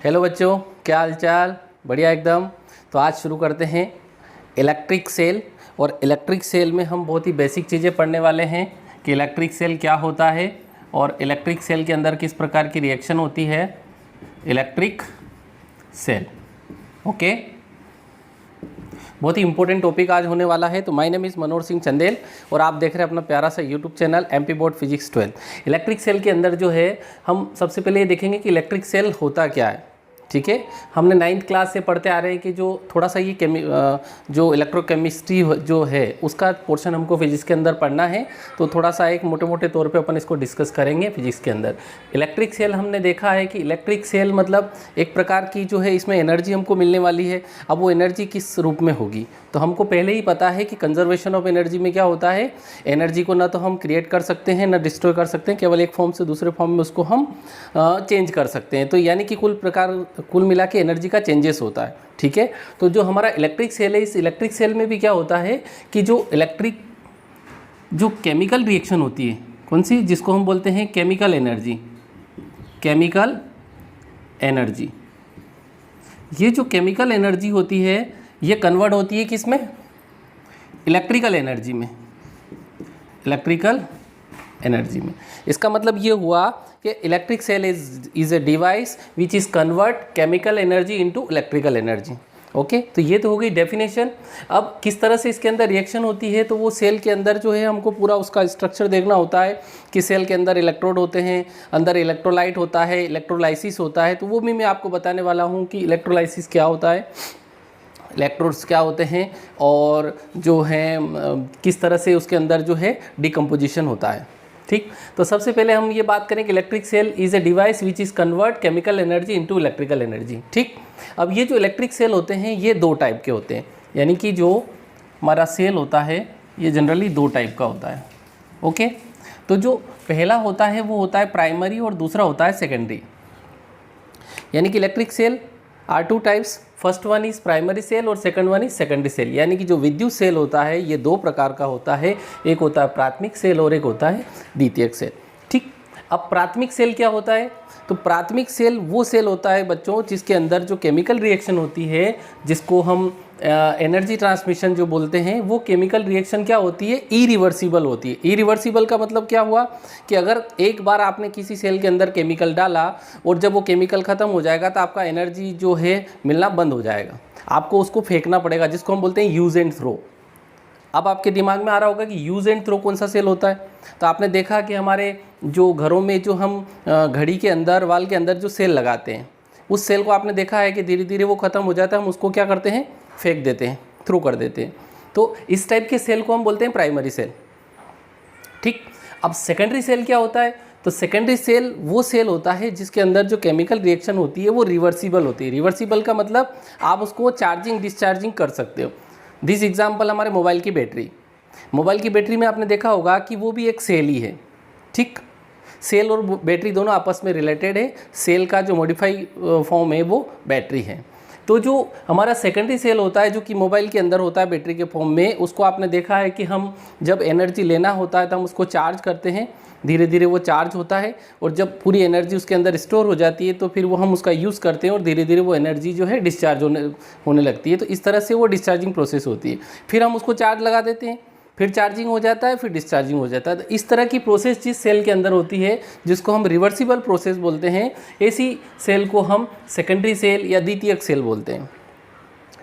Hello बच्चों, क्या हाल चाल? बढ़िया एकदम। तो आज शुरू करते हैं इलेक्ट्रिक सेल। और इलेक्ट्रिक सेल में हम बहुत ही बेसिक चीज़ें पढ़ने वाले हैं कि इलेक्ट्रिक सेल क्या होता है और इलेक्ट्रिक सेल के अंदर किस प्रकार की रिएक्शन होती है। Electric cell, okay. बहुत ही इंपॉर्टेंट टॉपिक आज होने वाला है। तो my name is Manohar Singh Chandel और आप देख रहे हैं अपना प्यारा सा YouTube channel MP board physics 12। Electric cell के अंदर जो है हम सबसे पहले ये देखेंगे कि इलेक्ट्रिक सेल होता क्या है। ठीक है, हमने 9th क्लास से पढ़ते आ रहे हैं कि जो थोड़ा सा ये जो इलेक्ट्रोकेमिस्ट्री जो है उसका पोर्शन हमको फिजिक्स के अंदर पढ़ना है। तो थोड़ा सा एक मोटे मोटे तौर पे अपन इसको डिस्कस करेंगे फिजिक्स के अंदर। इलेक्ट्रिक सेल हमने देखा है कि इलेक्ट्रिक सेल मतलब एक प्रकार की जो है इसमें एनर्जी हमको मिलने वाली है। अब वो एनर्जी किस रूप में होगी, तो हमको पहले ही पता है कि कंजर्वेशन ऑफ एनर्जी में क्या होता है, एनर्जी को ना तो हम क्रिएट कर सकते हैं ना डिस्ट्रॉय कर सकते हैं, केवल एक फॉर्म से दूसरे फॉर्म में उसको हम चेंज कर सकते हैं। तो यानी कि कुल मिला के एनर्जी का चेंजेस होता है। ठीक है, तो जो हमारा इलेक्ट्रिक सेल है, इस इलेक्ट्रिक सेल में भी क्या होता है कि जो केमिकल रिएक्शन होती है, कौन सी, जिसको हम बोलते हैं केमिकल एनर्जी। केमिकल एनर्जी, ये जो केमिकल एनर्जी होती है ये कन्वर्ट होती है किस में, इलेक्ट्रिकल एनर्जी में। इलेक्ट्रिकल एनर्जी में इसका मतलब ये हुआ कि electric cell is a device which is convert chemical energy into electrical energy. Okay, तो ये तो हो गई डेफिनेशन। अब किस तरह से इसके अंदर रिएक्शन होती है, तो वो सेल के अंदर जो है हमको पूरा उसका स्ट्रक्चर देखना होता है कि सेल के अंदर इलेक्ट्रोड होते हैं, अंदर इलेक्ट्रोलाइट होता है, इलेक्ट्रोलाइसिस होता है। तो वो भी मैं आपको बताने वाला हूँ कि इलेक्ट्रोलाइसिस क्या होता है, इलेक्ट्रोड्स क्या होते हैं और जो है किस तरह से उसके अंदर जो है डिकम्पोजिशन होता है। ठीक, तो सबसे पहले हम ये बात करें कि electric cell is a device which is convert chemical energy into electrical energy. ठीक, अब ये जो इलेक्ट्रिक सेल होते हैं ये दो टाइप के होते हैं, यानी कि जो हमारा सेल होता है ये जनरली दो टाइप का होता है। ओके, तो जो पहला होता है वो होता है प्राइमरी और दूसरा होता है सेकेंडरी। यानी कि electric cell are two types, first one is primary cell और second one is secondary cell. यानी कि जो विद्युत सेल होता है ये दो प्रकार का होता है, एक होता है प्राथमिक सेल और एक होता है द्वितीयक सेल। ठीक, अब प्राथमिक सेल क्या होता है, तो प्राथमिक सेल वो सेल होता है बच्चों जिसके अंदर जो केमिकल रिएक्शन होती है, जिसको हम एनर्जी ट्रांसमिशन जो बोलते हैं, वो केमिकल रिएक्शन क्या होती है, इरिवर्सिबल होती है। इरिवर्सिबल का मतलब क्या हुआ कि अगर एक बार आपने किसी सेल के अंदर केमिकल डाला और जब वो केमिकल ख़त्म हो जाएगा तो आपका एनर्जी जो है मिलना बंद हो जाएगा, आपको उसको फेंकना पड़ेगा, जिसको हम बोलते हैं यूज़ एंड थ्रो। अब आपके दिमाग में आ रहा होगा कि यूज़ एंड थ्रो कौन सा सेल होता है। तो आपने देखा कि हमारे जो घरों में जो हम घड़ी के अंदर, वाल के अंदर जो सेल लगाते हैं, उस सेल को आपने देखा है कि धीरे धीरे वो ख़त्म हो जाता है, हम उसको क्या करते हैं, फेंक देते हैं, थ्रो कर देते हैं। तो इस टाइप के सेल को हम बोलते हैं प्राइमरी सेल। ठीक, अब सेकेंडरी सेल क्या होता है, तो सेकेंडरी सेल वो सेल होता है जिसके अंदर जो केमिकल रिएक्शन होती है वो रिवर्सिबल होती है। रिवर्सिबल का मतलब आप उसको चार्जिंग डिस्चार्जिंग कर सकते हो। दिस एग्जाम्पल हमारे मोबाइल की बैटरी। मोबाइल की बैटरी में आपने देखा होगा कि वो भी एक सेल ही है। ठीक, सेल और बैटरी दोनों आपस में रिलेटेड है। सेल का जो मॉडिफाई फॉर्म है वो बैटरी है। तो जो हमारा सेकेंडरी सेल होता है जो कि मोबाइल के अंदर होता है बैटरी के फॉर्म में, उसको आपने देखा है कि हम जब एनर्जी लेना होता है तो हम उसको चार्ज करते हैं, धीरे धीरे वो चार्ज होता है और जब पूरी एनर्जी उसके अंदर स्टोर हो जाती है तो फिर वो हम उसका यूज़ करते हैं और धीरे धीरे वो एनर्जी जो है डिस्चार्ज होने लगती है। तो इस तरह से वो डिस्चार्जिंग प्रोसेस होती है। फिर हम उसको चार्ज लगा देते हैं, फिर चार्जिंग हो जाता है, फिर डिस्चार्जिंग हो जाता है। तो इस तरह की प्रोसेस जिस सेल के अंदर होती है, जिसको हम रिवर्सिबल प्रोसेस बोलते हैं, ऐसी सेल को हम सेकेंडरी सेल या द्वितीयक सेल बोलते हैं।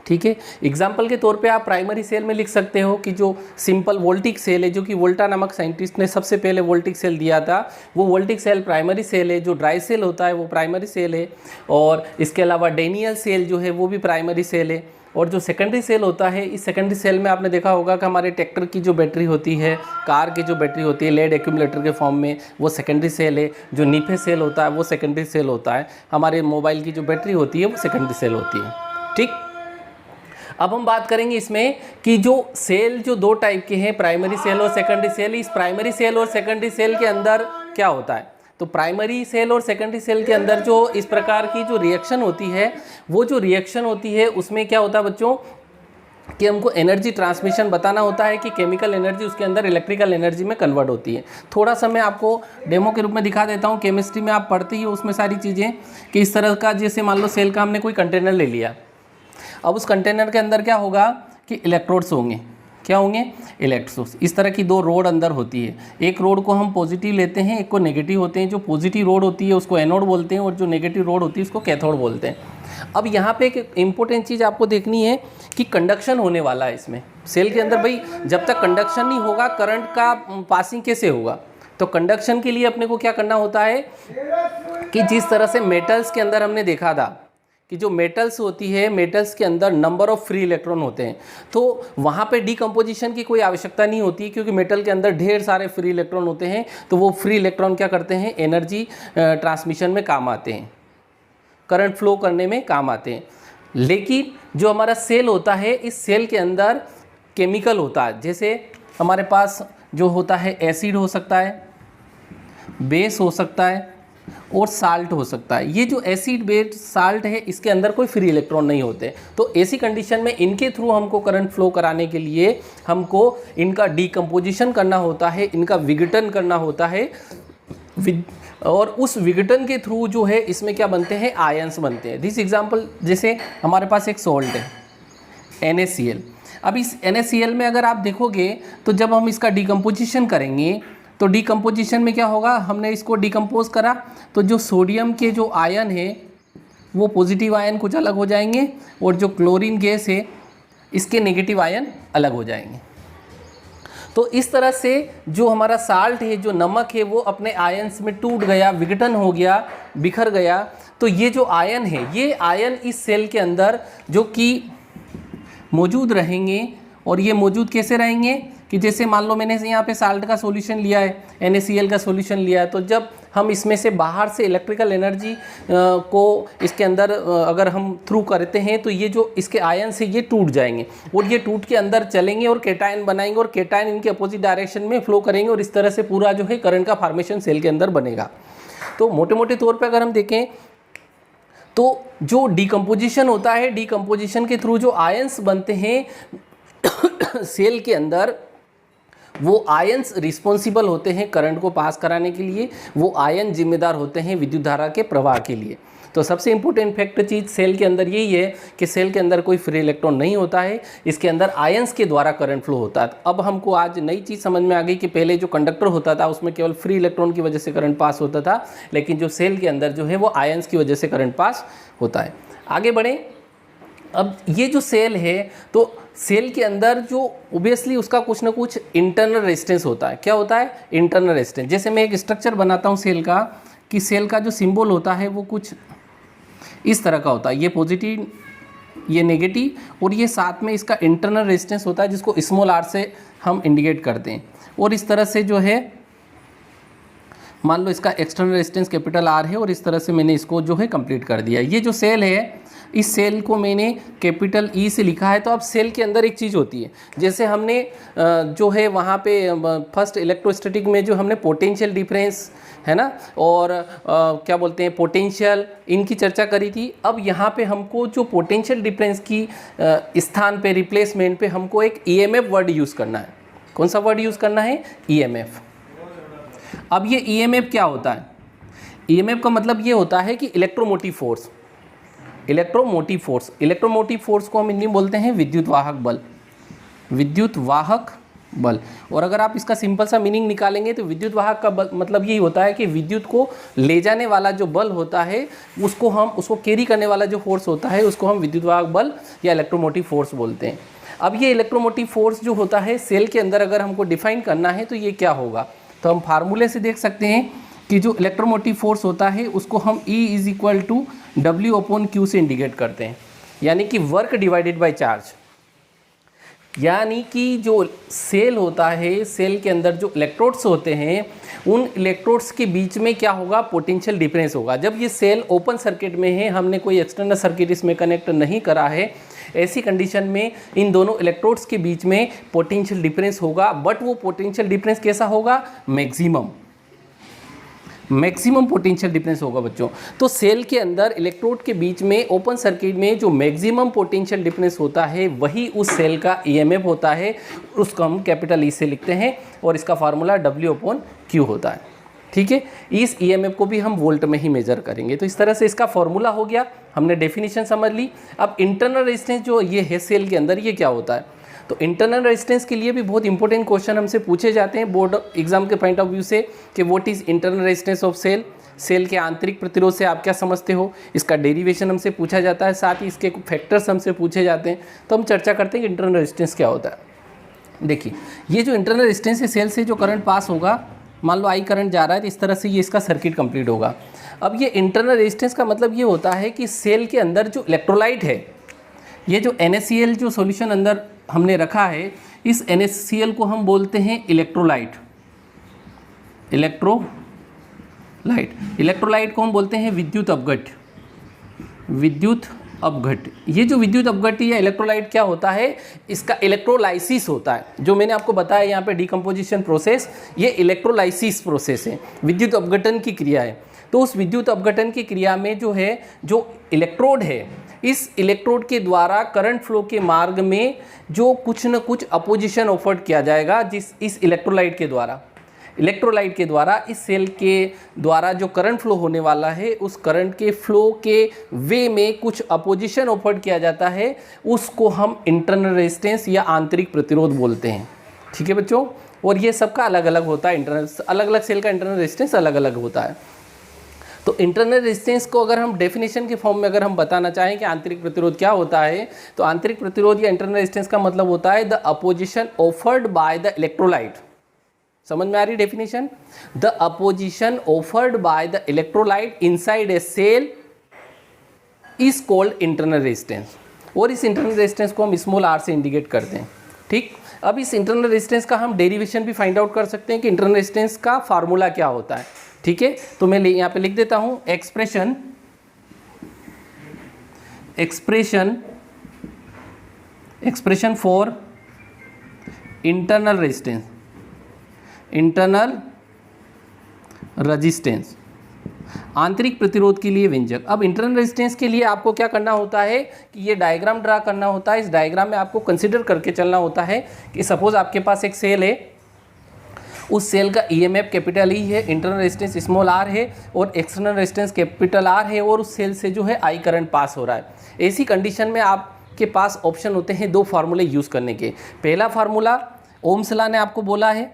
ठीक है, एग्जाम्पल के तौर पे आप प्राइमरी सेल में लिख सकते हो कि जो सिंपल वोल्टिक सेल है, जो कि वोल्टा नामक साइंटिस्ट ने सबसे पहले वोल्टिक सेल दिया था, वो वोल्टिक सेल प्राइमरी सेल है। जो ड्राई सेल होता है वो प्राइमरी सेल है। और इसके अलावा डेनियल सेल जो है वो भी प्राइमरी सेल है। और जो सेकेंडरी सेल होता है, इस सेकेंडरी सेल में आपने देखा होगा कि हमारे ट्रैक्टर की जो बैटरी होती है, कार की जो बैटरी होती है लेड एक्यूमुलेटर के फॉर्म में, वो सेकेंडरी सेल है। जो नीफे सेल होता है वो सेकेंडरी सेल होता है। हमारे मोबाइल की जो बैटरी होती है वो सेकेंडरी सेल होती है। ठीक, अब हम बात करेंगे इसमें कि जो सेल जो दो टाइप के हैं, प्राइमरी सेल और सेकेंडरी सेल, इस प्राइमरी सेल और सेकेंडरी सेल के अंदर क्या होता है। तो प्राइमरी सेल और सेकेंडरी सेल के अंदर जो इस प्रकार की जो रिएक्शन होती है, वो जो रिएक्शन होती है उसमें क्या होता है बच्चों, कि हमको एनर्जी ट्रांसमिशन बताना होता है कि केमिकल एनर्जी उसके अंदर इलेक्ट्रिकल एनर्जी में कन्वर्ट होती है। थोड़ा सा मैं आपको डेमो के रूप में दिखा देता हूँ। केमिस्ट्री में आप पढ़ते ही हो उसमें सारी चीज़ें कि इस तरह का, जैसे मान लो सेल का हमने कोई कंटेनर ले लिया। अब उस कंटेनर के अंदर क्या होगा कि इलेक्ट्रोड्स होंगे। क्या होंगे? इलेक्ट्रोड्स। इस तरह की दो रोड अंदर होती है। एक रोड को हम पॉजिटिव लेते हैं, एक को नेगेटिव होते हैं। जो पॉजिटिव रोड होती है उसको एनोड बोलते हैं और जो नेगेटिव रोड होती है उसको कैथोड बोलते हैं। अब यहाँ पे एक इम्पोर्टेंट चीज़ आपको देखनी है कि कंडक्शन होने वाला है इसमें सेल के अंदर। भाई जब तक कंडक्शन नहीं होगा करंट का पासिंग कैसे होगा? तो कंडक्शन के लिए अपने को क्या करना होता है कि जिस तरह से मेटल्स के अंदर हमने देखा था कि जो मेटल्स होती है, मेटल्स के अंदर नंबर ऑफ फ्री इलेक्ट्रॉन होते हैं, तो वहाँ पे डीकम्पोजिशन की कोई आवश्यकता नहीं होती है क्योंकि मेटल के अंदर ढेर सारे फ्री इलेक्ट्रॉन होते हैं। तो वो फ्री इलेक्ट्रॉन क्या करते हैं? एनर्जी ट्रांसमिशन में काम आते हैं, करंट फ्लो करने में काम आते हैं। लेकिन जो हमारा सेल होता है, इस सेल के अंदर केमिकल होता है। जैसे हमारे पास जो होता है एसिड हो सकता है, बेस हो सकता है और साल्ट हो सकता है। ये जो एसिड बेस साल्ट है इसके अंदर कोई फ्री इलेक्ट्रॉन नहीं होते। तो ऐसी कंडीशन में इनके थ्रू हमको करंट फ्लो कराने के लिए हमको इनका डीकम्पोजिशन करना होता है, इनका विघटन करना होता है। और उस विघटन के थ्रू जो है इसमें क्या बनते हैं? आयंस बनते हैं। दिस एग्जांपल, जैसे हमारे पास एक सॉल्ट है NaCl। अब इस NaCl में अगर आप देखोगे तो जब हम इसका डीकम्पोजिशन करेंगे तो डीकम्पोजिशन में क्या होगा? हमने इसको डीकम्पोज करा तो जो सोडियम के जो आयन है वो पॉजिटिव आयन कुछ अलग हो जाएंगे और जो क्लोरीन गैस है इसके नेगेटिव आयन अलग हो जाएंगे। तो इस तरह से जो हमारा साल्ट है, जो नमक है, वो अपने आयन्स में टूट गया, विघटन हो गया, बिखर गया। तो ये जो आयन है, ये आयन इस सेल के अंदर जो कि मौजूद रहेंगे। और ये मौजूद कैसे रहेंगे कि जैसे मान लो मैंने यहाँ पे साल्ट का सॉल्यूशन लिया है, NaCl का सॉल्यूशन लिया है, तो जब हम इसमें से बाहर से इलेक्ट्रिकल एनर्जी को इसके अंदर अगर हम थ्रू करते हैं तो ये जो इसके आयन से ये टूट जाएंगे और ये टूट के अंदर चलेंगे और केटायन बनाएंगे और केटायन इनके अपोजिट डायरेक्शन में फ्लो करेंगे और इस तरह से पूरा जो है करंट का फॉर्मेशन सेल के अंदर बनेगा। तो मोटे मोटे तौर पर अगर हम देखें तो जो डीकम्पोजिशन होता है, डीकम्पोजिशन के थ्रू जो आयंस बनते हैं सेल के अंदर, वो आयंस रिस्पॉन्सिबल होते हैं करंट को पास कराने के लिए। वो आयन जिम्मेदार होते हैं विद्युत धारा के प्रवाह के लिए। तो सबसे इंपॉर्टेंट फैक्ट चीज़ सेल के अंदर यही है कि सेल के अंदर कोई फ्री इलेक्ट्रॉन नहीं होता है, इसके अंदर आयंस के द्वारा करंट फ्लो होता है। अब हमको आज नई चीज़ समझ में आ गई कि पहले जो कंडक्टर होता था उसमें केवल फ्री इलेक्ट्रॉन की वजह से करंट पास होता था, लेकिन जो सेल के अंदर जो है वो आयंस की वजह से करंट पास होता है। आगे बढ़ें। अब ये जो सेल है, तो सेल के अंदर जो ओबियसली उसका कुछ ना कुछ इंटरनल रेजिस्टेंस होता है। क्या होता है? Internal resistance. जैसे मैं एक स्ट्रक्चर बनाता हूँ सेल का, कि सेल का जो सिंबल होता है वो कुछ इस तरह का होता है, ये पॉजिटिव, ये नेगेटिव, और ये साथ में इसका इंटरनल रेजिस्टेंस होता है जिसको स्मॉल r से हम इंडिकेट करते हैं। और इस तरह से जो है मान लो इसका एक्सटर्नल रेजिस्टेंस कैपिटल R है और इस तरह से मैंने इसको जो है कंप्लीट कर दिया। ये जो सेल है, इस सेल को मैंने कैपिटल E से लिखा है। तो अब सेल के अंदर एक चीज़ होती है, जैसे हमने जो है वहाँ पे फर्स्ट इलेक्ट्रोस्टैटिक में जो हमने पोटेंशियल डिफरेंस है ना, और क्या बोलते हैं पोटेंशियल, इनकी चर्चा करी थी। अब यहाँ पे हमको जो पोटेंशियल डिफरेंस की स्थान पे रिप्लेसमेंट पे हमको एक EMF वर्ड यूज़ करना है। कौन सा वर्ड यूज़ करना है? EMF। अब ये EMF क्या होता है? EMF का मतलब ये होता है कि electromotive force. Electromotive force, electromotive force को हम हिंदी में बोलते हैं विद्युत वाहक बल। विद्युत वाहक बल। और अगर आप इसका सिंपल सा मीनिंग निकालेंगे तो विद्युत वाहक का बल मतलब यही होता है कि विद्युत को ले जाने वाला जो बल होता है उसको कैरी करने वाला जो फोर्स होता है उसको हम विद्युत वाहक बल या इलेक्ट्रोमोटिव फोर्स बोलते हैं। अब ये इलेक्ट्रोमोटिव फोर्स जो होता है सेल के अंदर अगर हमको डिफाइन करना है तो ये क्या होगा? तो हम फार्मूले से देख सकते हैं कि जो इलेक्ट्रोमोटिव फोर्स होता है उसको हम E = W/Q से इंडिकेट करते हैं, यानी कि वर्क डिवाइडेड बाय चार्ज। यानी कि जो सेल होता है, सेल के अंदर जो इलेक्ट्रोड्स होते हैं, उन इलेक्ट्रोड्स के बीच में क्या होगा? पोटेंशियल डिफरेंस होगा। जब ये सेल ओपन सर्किट में है, हमने कोई एक्सटर्नल सर्किट इसमें कनेक्ट नहीं करा है, ऐसी कंडीशन में इन दोनों इलेक्ट्रोड्स के बीच में पोटेंशियल डिफरेंस होगा। बट वो पोटेंशियल डिफरेंस कैसा होगा? मैक्सिमम। मैक्सिमम पोटेंशियल डिफरेंस होगा बच्चों। तो सेल के अंदर इलेक्ट्रोड के बीच में ओपन सर्किट में जो मैक्सिमम पोटेंशियल डिफरेंस होता है वही उस सेल का ईएमएफ होता है, उसको हम कैपिटल ई से लिखते हैं और इसका फार्मूला W/Q होता है। ठीक है, इस ईएमएफ को भी हम वोल्ट में ही मेजर करेंगे। तो इस तरह से इसका फॉर्मूला हो गया, हमने डेफिनेशन समझ ली। अब इंटरनल रेजिस्टेंस जो ये है सेल के अंदर, ये क्या होता है? तो इंटरनल रेजिस्टेंस के लिए भी बहुत इंपॉर्टेंट क्वेश्चन हमसे पूछे जाते हैं बोर्ड एग्जाम के पॉइंट ऑफ व्यू से कि what is internal resistance of cell, cell के आंतरिक प्रतिरोध से आप क्या समझते हो, इसका डेरिवेशन हमसे पूछा जाता है, साथ ही इसके फैक्टर्स हमसे पूछे जाते हैं। तो हम चर्चा करते हैं कि इंटरनल रेजिस्टेंस क्या होता है। देखिए, ये जो इंटरनल रेजिस्टेंस है, सेल से जो करंट पास होगा, मान लो आई करंट जा रहा है, तो इस तरह से ये इसका सर्किट कंप्लीट होगा। अब ये इंटरनल रेजिस्टेंस का मतलब ये होता है कि सेल के अंदर जो इलेक्ट्रोलाइट है, ये जो NaCl जो सॉल्यूशन अंदर हमने रखा है, इस NaCl को हम बोलते हैं इलेक्ट्रोलाइट। इलेक्ट्रोलाइट को हम बोलते हैं विद्युत अपघट्य। ये जो विद्युत अपघट्य या इलेक्ट्रोलाइट क्या होता है, इसका इलेक्ट्रोलाइसिस होता है। जो मैंने आपको बताया यहाँ पे डिकम्पोजिशन प्रोसेस, ये इलेक्ट्रोलाइसिस प्रोसेस है, विद्युत अपघटन की क्रिया है। तो उस विद्युत अपघटन की क्रिया में जो है, जो इलेक्ट्रोड है, इस इलेक्ट्रोड के द्वारा करंट फ्लो के मार्ग में जो कुछ न कुछ अपोजिशन ऑफर्ड किया जाएगा, इस इलेक्ट्रोलाइट के द्वारा इस सेल के द्वारा जो करंट फ्लो होने वाला है, उस करंट के फ्लो के वे में कुछ अपोजिशन ऑफर्ड किया जाता है, उसको हम इंटरनल रेजिस्टेंस या आंतरिक प्रतिरोध बोलते हैं। ठीक है बच्चों, और ये सबका अलग अलग होता है, अलग अलग सेल का इंटरनल रेजिस्टेंस अलग अलग होता है। तो इंटरनल रेजिस्टेंस को अगर हम डेफिनेशन के फॉर्म में अगर हम बताना चाहें कि आंतरिक प्रतिरोध क्या होता है, तो आंतरिक प्रतिरोध या इंटरनल रेजिस्टेंस का मतलब होता है the opposition offered by the electrolyte. समझ में आ रही definition? The opposition offered by the electrolyte inside a cell is called internal resistance, और इस इंटरनल रेजिस्टेंस को हम स्मॉल r से इंडिकेट करते हैं। ठीक, अब इस इंटरनल रेजिस्टेंस का हम डेरिवेशन भी फाइंड आउट कर सकते हैं कि इंटरनल रेजिस्टेंस का फार्मूला क्या होता है। ठीक है, तो मैं यहाँ पे लिख देता हूं एक्सप्रेशन फॉर इंटरनल रेजिस्टेंस, आंतरिक प्रतिरोध के लिए व्यंजक। अब इंटरनल रेजिस्टेंस के लिए आपको क्या करना होता है कि ये डायग्राम ड्रा करना होता है। इस डायग्राम में आपको कंसिडर करके चलना होता है कि सपोज आपके पास एक सेल है, उस सेल का ईएमएफ कैपिटल ई है, इंटरनल रेजिस्टेंस स्मॉल r है और एक्सटर्नल रेजिस्टेंस कैपिटल R है, और उस सेल से जो है आई करंट पास हो रहा है। ऐसी कंडीशन में आपके पास ऑप्शन होते हैं दो फार्मूले यूज़ करने के। पहला फार्मूला ओम्स लॉ ने आपको बोला है,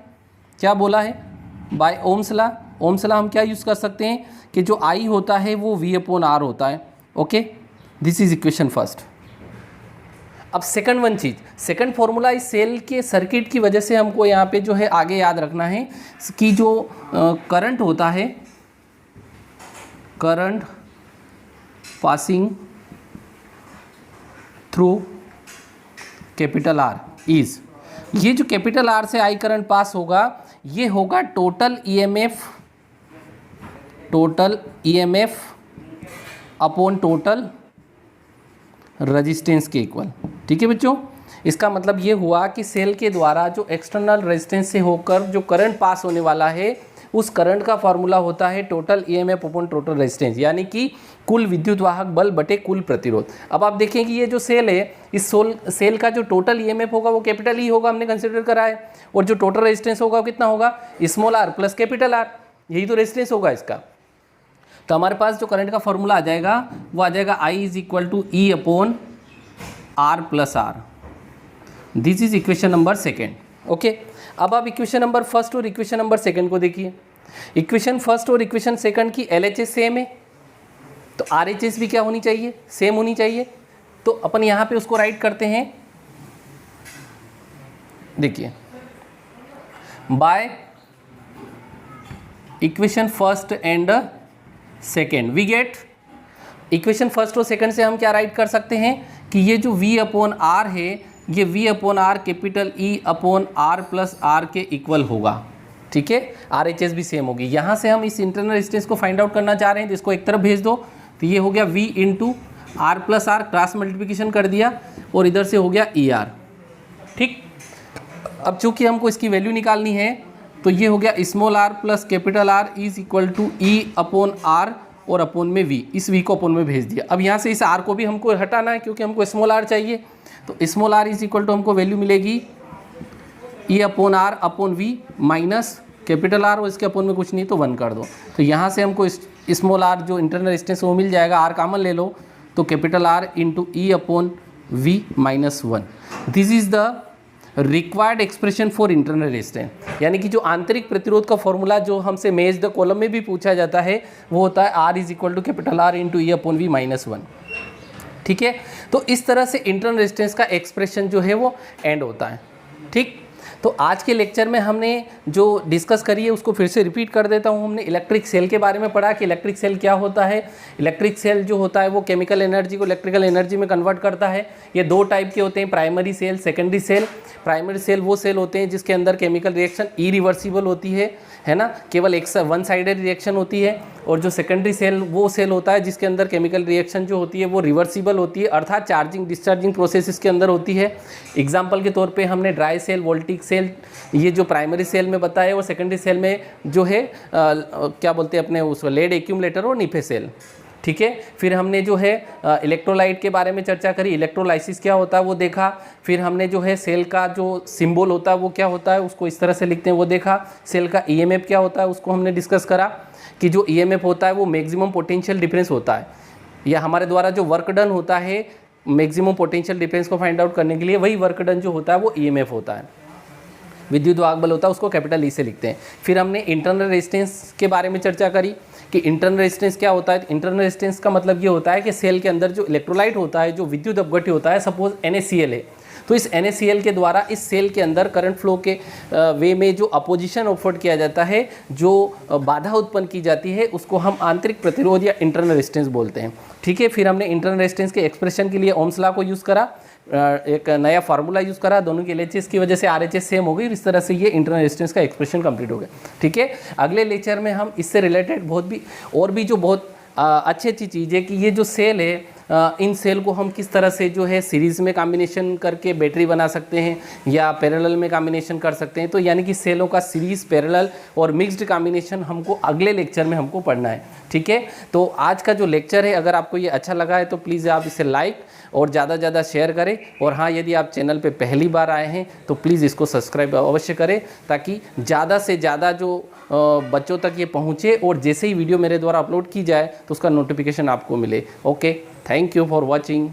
क्या बोला है? By Ohm's law. Ohm's law हम क्या यूज़ कर सकते हैं कि जो आई होता है वो V/R होता है। Okay, this is equation first. अब सेकंड फॉर्मूला इस सेल के सर्किट की वजह से हमको यहाँ पे जो है आगे याद रखना है कि जो करंट होता है, current passing through capital R is, ये जो कैपिटल R से आई करंट पास होगा, ये होगा total EMF upon total resistance के इक्वल। ठीक है बच्चों, इसका मतलब ये हुआ कि सेल के द्वारा जो एक्सटर्नल रेजिस्टेंस से होकर जो करंट पास होने वाला है, उस करंट का फॉर्मूला होता है total EMF upon total resistance, यानी कि कुल विद्युत वाहक बल बटे कुल प्रतिरोध। अब आप देखें कि ये जो सेल है, इस सेल का जो टोटल ईएमएफ होगा वो कैपिटल ई होगा, हमने कंसिडर करा है, और जो टोटल रेजिस्टेंस होगा वो कितना होगा? Small r plus capital R, यही तो रेजिस्टेंस होगा इसका। तो हमारे पास जो करंट का फॉर्मूला आ जाएगा वो आ जाएगा I is equal to E upon R plus R। This is equation number second. Okay, अब आप इक्वेशन नंबर फर्स्ट और इक्वेशन नंबर सेकंड को देखिए। इक्वेशन फर्स्ट और इक्वेशन सेकंड की LHS सेम है, तो RHS भी क्या होनी चाहिए? सेम होनी चाहिए। तो अपन यहाँ पे उसको राइट करते हैं। देखिए, by equation first and second we get, equation first और सेकंड से हम क्या राइट कर सकते हैं कि ये जो V/R है, ये V/R capital E upon R plus R के इक्वल होगा। ठीक है, RHS भी सेम होगी। यहाँ से हम इस इंटरनल रेजिस्टेंस को फाइंड आउट करना चाह रहे हैं, तो इसको एक तरफ भेज दो, तो ये हो गया V into R plus R, cross multiplication कर दिया, और इधर से हो गया ER। ठीक, अब चूंकि हमको इसकी वैल्यू निकालनी है, तो ये हो गया small r plus capital R is equal to E upon R और अपॉन में V, इस V को अपॉन में भेज दिया। अब यहाँ से इस R को भी हमको हटाना है क्योंकि हमको स्मॉल r चाहिए, तो small r is equal to हमको वैल्यू मिलेगी E upon R upon V minus capital R और इसके अपॉन में कुछ नहीं तो 1 कर दो। तो यहाँ से हमको स्मॉल r जो इंटरनल रेजिस्टेंस वो मिल जाएगा, R कॉमन ले लो तो capital R into E upon V minus 1। This is the required expression for internal resistance, यानी कि जो आंतरिक प्रतिरोध का फॉर्मूला जो हमसे मैच द कॉलम में भी पूछा जाता है वो होता है R is equal to capital R into E upon V minus 1। ठीक है, तो इस तरह से इंटरनल रेजिस्टेंस का एक्सप्रेशन जो है वो एंड होता है। ठीक, तो आज के लेक्चर में हमने जो डिस्कस करी है उसको फिर से रिपीट कर देता हूँ। हमने इलेक्ट्रिक सेल के बारे में पढ़ा कि इलेक्ट्रिक सेल क्या होता है। इलेक्ट्रिक सेल जो होता है वो केमिकल एनर्जी को इलेक्ट्रिकल एनर्जी में कन्वर्ट करता है। ये दो टाइप के होते हैं, primary cell, secondary cell. Primary cell वो सेल होते हैं जिसके अंदर केमिकल रिएक्शन इरिवर्सिबल होती है ना, केवल एक वन साइडेड रिएक्शन होती है। और जो सेकेंडरी सेल वो सेल होता है जिसके अंदर केमिकल रिएक्शन जो होती है वो रिवर्सिबल होती है, अर्थात चार्जिंग डिस्चार्जिंग प्रोसेस इसके अंदर होती है। एग्जाम्पल के तौर पे हमने ड्राई सेल, वोल्टिक सेल, ये जो प्राइमरी सेल में बताया, और सेकेंडरी सेल में जो है क्या बोलते हैं अपने उस लेड एक्यूमुलेटर और निफे सेल। ठीक है, फिर हमने जो है इलेक्ट्रोलाइट के बारे में चर्चा करी, इलेक्ट्रोलाइसिस क्या होता है वो देखा। फिर हमने जो है सेल का जो सिंबल होता है वो क्या होता है, उसको इस तरह से लिखते हैं वो देखा। सेल का ईएमएफ क्या होता है उसको हमने डिस्कस करा कि जो ईएमएफ होता है वो मैक्सिमम पोटेंशियल डिफरेंस होता है, या हमारे द्वारा जो वर्क डन होता है मैक्सिमम पोटेंशियल डिफरेंस को फाइंड आउट करने के लिए, वही वर्क डन जो होता है वो ईएमएफ होता है, विद्युत वाहक बल होता है, उसको कैपिटल ई से लिखते हैं। फिर हमने इंटरनल रेजिस्टेंस के बारे में चर्चा करी कि इंटरनल रेजिस्टेंस क्या होता है। इंटरनल रेजिस्टेंस का मतलब ये होता है कि सेल के अंदर जो इलेक्ट्रोलाइट होता है, जो विद्युत अपघट्य होता है, सपोज NaCl है, तो इस NaCl के द्वारा इस सेल के अंदर करंट फ्लो के वे में जो अपोजिशन ऑफर्ड किया जाता है, जो बाधा उत्पन्न की जाती है, उसको हम आंतरिक प्रतिरोध या इंटरनल रेजिस्टेंस बोलते हैं। ठीक है, फिर हमने इंटरनल रेजिस्टेंस के एक्सप्रेशन के लिए ओम्स लॉ को यूज़ करा, एक नया फार्मूला यूज़ करा, दोनों के LHS की वजह से RHS सेम हो गई। इस तरह से ये इंटरनल रेजिस्टेंस का एक्सप्रेशन कंप्लीट हो गया। ठीक है, अगले लेक्चर में हम इससे रिलेटेड बहुत अच्छी चीज़ है कि ये जो सेल है, इन सेल को हम किस तरह से जो है सीरीज़ में कॉम्बिनेशन करके बैटरी बना सकते हैं या पैरेलल में कॉम्बिनेशन कर सकते हैं। तो यानी कि सेलों का सीरीज़, पैरेलल और मिक्स्ड कॉम्बिनेशन हमको अगले लेक्चर में हमको पढ़ना है। ठीक है, तो आज का जो लेक्चर है अगर आपको ये अच्छा लगा है तो प्लीज़ आप इसे लाइक और ज़्यादा से ज़्यादा शेयर करें। और हाँ, यदि आप चैनल पे पहली बार आए हैं तो प्लीज़ इसको सब्सक्राइब अवश्य करें, ताकि ज़्यादा से ज़्यादा जो बच्चों तक ये पहुँचे और जैसे ही वीडियो मेरे द्वारा अपलोड की जाए तो उसका नोटिफिकेशन आपको मिले। Okay, thank you for watching.